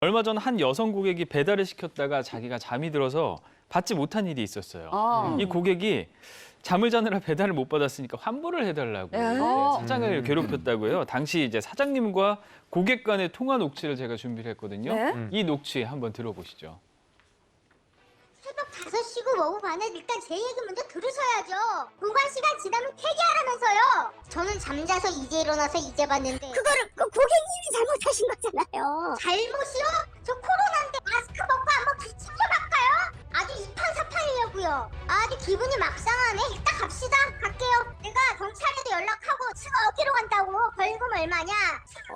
얼마 전 한 여성 고객이 배달을 시켰다가 자기가 잠이 들어서 받지 못한 일이 있었어요. 이 고객이 잠을 자느라 배달을 못 받았으니까 환불을 해달라고 이제 사장을 괴롭혔다고요. 당시 이제 사장님과 고객 간의 통화 녹취를 제가 준비를 했거든요. 이 녹취 한번 들어보시죠. 새벽 5시고 뭐고 간에 일단 제 얘기 먼저 들으셔야죠. 보관 시간 지나면 폐기하라면서요. 저는 잠자서 이제 일어나서 이제 봤는데 그거를 고객님이 잘못하신 거잖아요. 잘못이요? 저 코로나인데 마스크 벗고 한번 뒤집혀볼까요? 아주 이판사판이려고요. 아주 기분이 막상하네. 이따 갑시다. 갈게요. 내가 경찰에도 연락하고 지금 어디로 간다고? 벌금 얼마냐?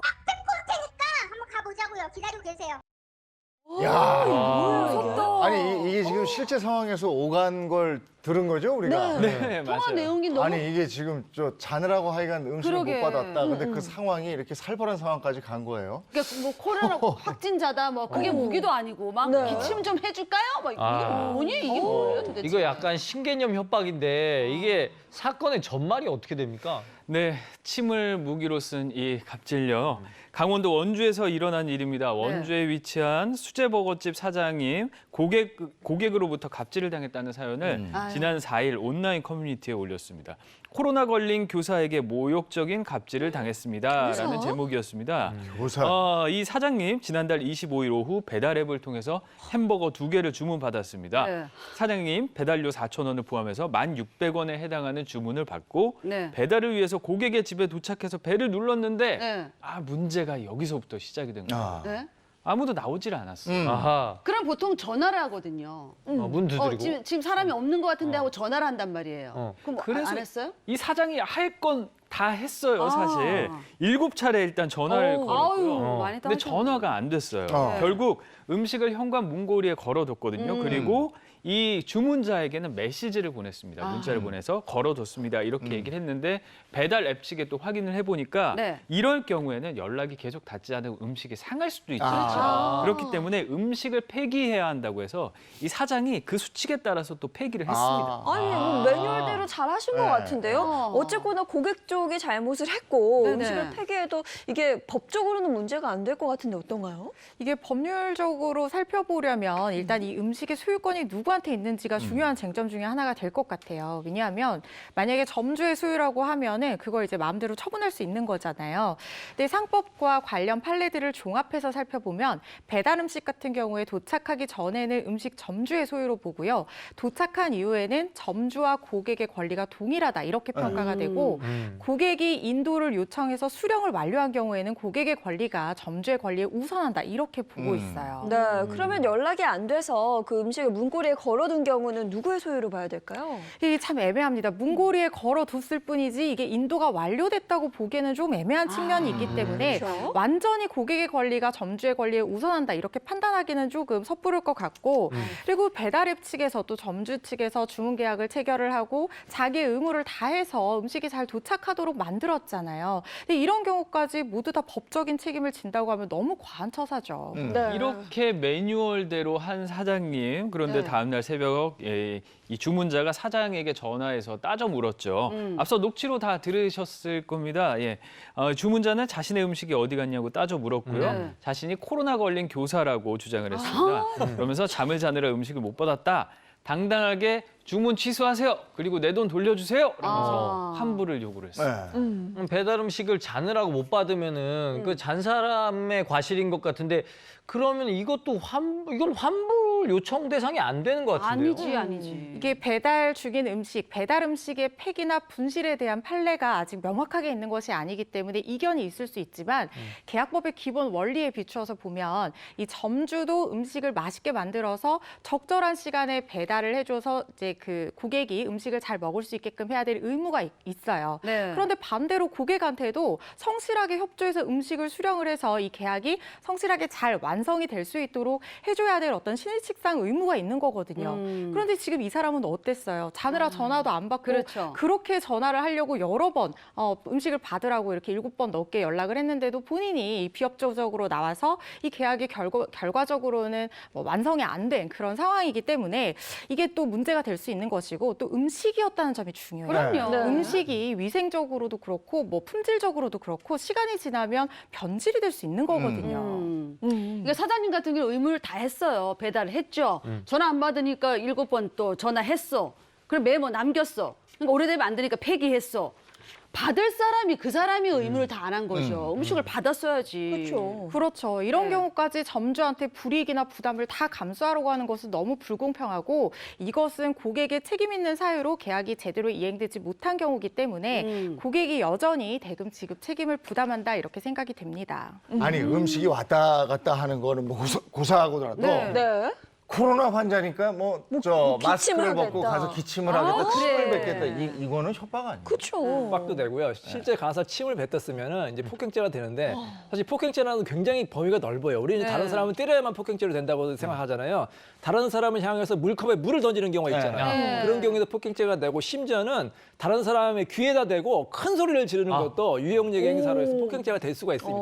딱 뺏고 올 테니까 한번 가보자고요. 기다리고 계세요. 야, 무섭다. 아니 이게 지금 실제 상황에서 오간 걸 들은 거죠, 우리가? 네, 통화 맞아요. 내용이 너무 아니 이게 지금 저 자느라고 하여간 음식을 그러게. 못 받았다. 근데 그 상황이 이렇게 살벌한 상황까지 간 거예요. 그러니까 뭐 코로나 확진자다 뭐 그게 무기도 아니고 막 기침 좀 해줄까요? 막 이게 뭐니? 이게 뭐예요 도대체? 이거 약간 신개념 협박인데 이게 사건의 전말이 어떻게 됩니까? 네, 침을 무기로 쓴 이 갑질요. 강원도 원주에서 일어난 일입니다. 원주에 위치한 수제버거집 사장님 고객으로부터 갑질을 당했다는 사연을 지난 4일 온라인 커뮤니티에 올렸습니다. 코로나 걸린 교사에게 모욕적인 갑질을 당했습니다라는 제목이었습니다. 교사. 이 사장님 지난달 25일 오후 배달 앱을 통해서 햄버거 2개를 주문받았습니다. 네. 사장님 배달료 4,000원을 포함해서 1,600원에 해당하는 주문을 받고 네. 배달을 위해서 고객의 집에 도착해서 배를 눌렀는데 네. 문제가 여기서부터 시작이 된 거예요. 네? 아무도 나오질 않았어요. 아하. 그럼 보통 전화를 하거든요. 문 두드리고. 지금 사람이 없는 것 같은데 하고 전화를 한단 말이에요. 그럼 그래서 안 했어요? 이 사장이 할 건 다 했어요, 사실. 아. 7차례 일단 전화를 걸었고요. 많이 근데 전화가 안 됐어요. 어. 결국 음식을 현관 문고리에 걸어뒀거든요. 그리고 이 주문자에게는 메시지를 보냈습니다. 문자를 보내서 걸어뒀습니다. 이렇게 얘기를 했는데 배달 앱 측에 또 확인을 해보니까 네. 이럴 경우에는 연락이 계속 닿지 않은 음식이 상할 수도 있죠. 그렇기 때문에 음식을 폐기해야 한다고 해서 이 사장이 그 수칙에 따라서 또 폐기를 했습니다. 아니 뭐 매뉴얼대로 잘 하신 것 같은데요. 어쨌거나 고객 쪽이 잘못을 했고 네네. 음식을 폐기해도 이게 법적으로는 문제가 안 될 것 같은데 어떤가요? 이게 법률적으로 살펴보려면 일단 이 음식의 소유권이 누구한테 있는지가 중요한 쟁점 중에 하나가 될 것 같아요. 왜냐하면 만약에 점주의 소유라고 하면은 그걸 이제 마음대로 처분할 수 있는 거잖아요. 근데 상법과 관련 판례들을 종합해서 살펴보면 배달 음식 같은 경우에 도착하기 전에는 음식 점주의 소유로 보고요. 도착한 이후에는 점주와 고객의 권리가 동일하다 이렇게 평가가 되고 고객이 인도를 요청해서 수령을 완료한 경우에는 고객의 권리가 점주의 권리에 우선한다 이렇게 보고 있어요. 네, 그러면 연락이 안 돼서 그 음식을 문고리에 걸어둔 경우는 누구의 소유로 봐야 될까요? 이게 참 애매합니다. 문고리에 걸어뒀을 뿐이지 이게 인도가 완료됐다고 보기에는 좀 애매한 측면이 있기 때문에 그렇죠. 완전히 고객의 권리가 점주의 권리에 우선한다 이렇게 판단하기는 조금 섣부를 것 같고 그리고 배달앱 측에서도 점주 측에서 주문 계약을 체결을 하고 자기의 의무를 다해서 음식이 잘 도착하도록 만들었잖아요. 근데 이런 경우까지 모두 다 법적인 책임을 진다고 하면 너무 과한 처사죠. 네. 이렇게 매뉴얼대로 한 사장님 그런데 다음날 새벽 이 주문자가 사장에게 전화해서 따져 물었죠. 앞서 녹취로 다 들으셨을 겁니다. 주문자는 자신의 음식이 어디 갔냐고 따져 물었고요. 자신이 코로나 걸린 교사라고 주장을 했습니다. 그러면서 잠을 자느라 음식을 못 받았다. 당당하게 주문 취소하세요. 그리고 내 돈 돌려주세요. 그러면서 환불을 요구를 했어요. 네. 배달 음식을 자느라고 못 받으면은 그 잔 사람의 과실인 것 같은데 그러면 이것도 이건 환불 요청 대상이 안 되는 것 같은데요? 아니지. 이게 배달 중인 음식, 배달 음식의 폐기나 분실에 대한 판례가 아직 명확하게 있는 것이 아니기 때문에 이견이 있을 수 있지만 계약법의 기본 원리에 비추어서 보면 이 점주도 음식을 맛있게 만들어서 적절한 시간에 배달을 해줘서 이제 그 고객이 음식을 잘 먹을 수 있게끔 해야 될 의무가 있어요. 네. 그런데 반대로 고객한테도 성실하게 협조해서 음식을 수령을 해서 이 계약이 성실하게 잘 완성이 될 수 있도록 해줘야 될 어떤 신의식 상식상 의무가 있는 거거든요. 그런데 지금 이 사람은 어땠어요? 자느라 전화도 안 받고 그렇죠. 그렇게 전화를 하려고 여러 번 음식을 받으라고 이렇게 7번 넘게 연락을 했는데도 본인이 비협조적으로 나와서 이 계약이 결과적으로는 뭐 완성이 안 된 그런 상황이기 때문에 이게 또 문제가 될 수 있는 것이고 또 음식이었다는 점이 중요해요. 그럼요. 네. 음식이 위생적으로도 그렇고 뭐 품질적으로도 그렇고 시간이 지나면 변질이 될 수 있는 거거든요. 그러니까 사장님 같은 경우 의무를 다 했어요. 배달을 했죠. 전화 안 받으니까 7번 또 전화했어. 그럼 메모 남겼어. 그러니까 오래되면 안 되니까 폐기했어. 받을 사람이 그 사람이 의무를 다 안 한 거죠. 음식을 받았어야지. 그렇죠. 그렇죠. 이런 네. 경우까지 점주한테 불이익이나 부담을 다 감수하려고 하는 것은 너무 불공평하고 이것은 고객의 책임 있는 사유로 계약이 제대로 이행되지 못한 경우이기 때문에 고객이 여전히 대금 지급 책임을 부담한다 이렇게 생각이 됩니다. 아니 음식이 왔다 갔다 하는 거는 뭐 고사하고더라도 네. 코로나 환자니까 뭐 저 마스크를 기침을 벗고 하겠다. 가서 기침을 하겠다, 그래. 침을 뱉겠다. 이거는 협박 아니에요? 그렇죠. 협박도 되고요. 실제 가서 침을 뱉었으면은 이제 폭행죄가 되는데 사실 폭행죄라는 굉장히 범위가 넓어요. 우리는 다른 사람을 때려야만 폭행죄로 된다고 생각하잖아요. 다른 사람을 향해서 물컵에 물을 던지는 경우가 있잖아요. 그런 경우에도 폭행죄가 되고 심지어는 다른 사람의 귀에다 대고 큰 소리를 지르는 것도 유형적 행사로 해서 폭행죄가 될 수가 있습니다.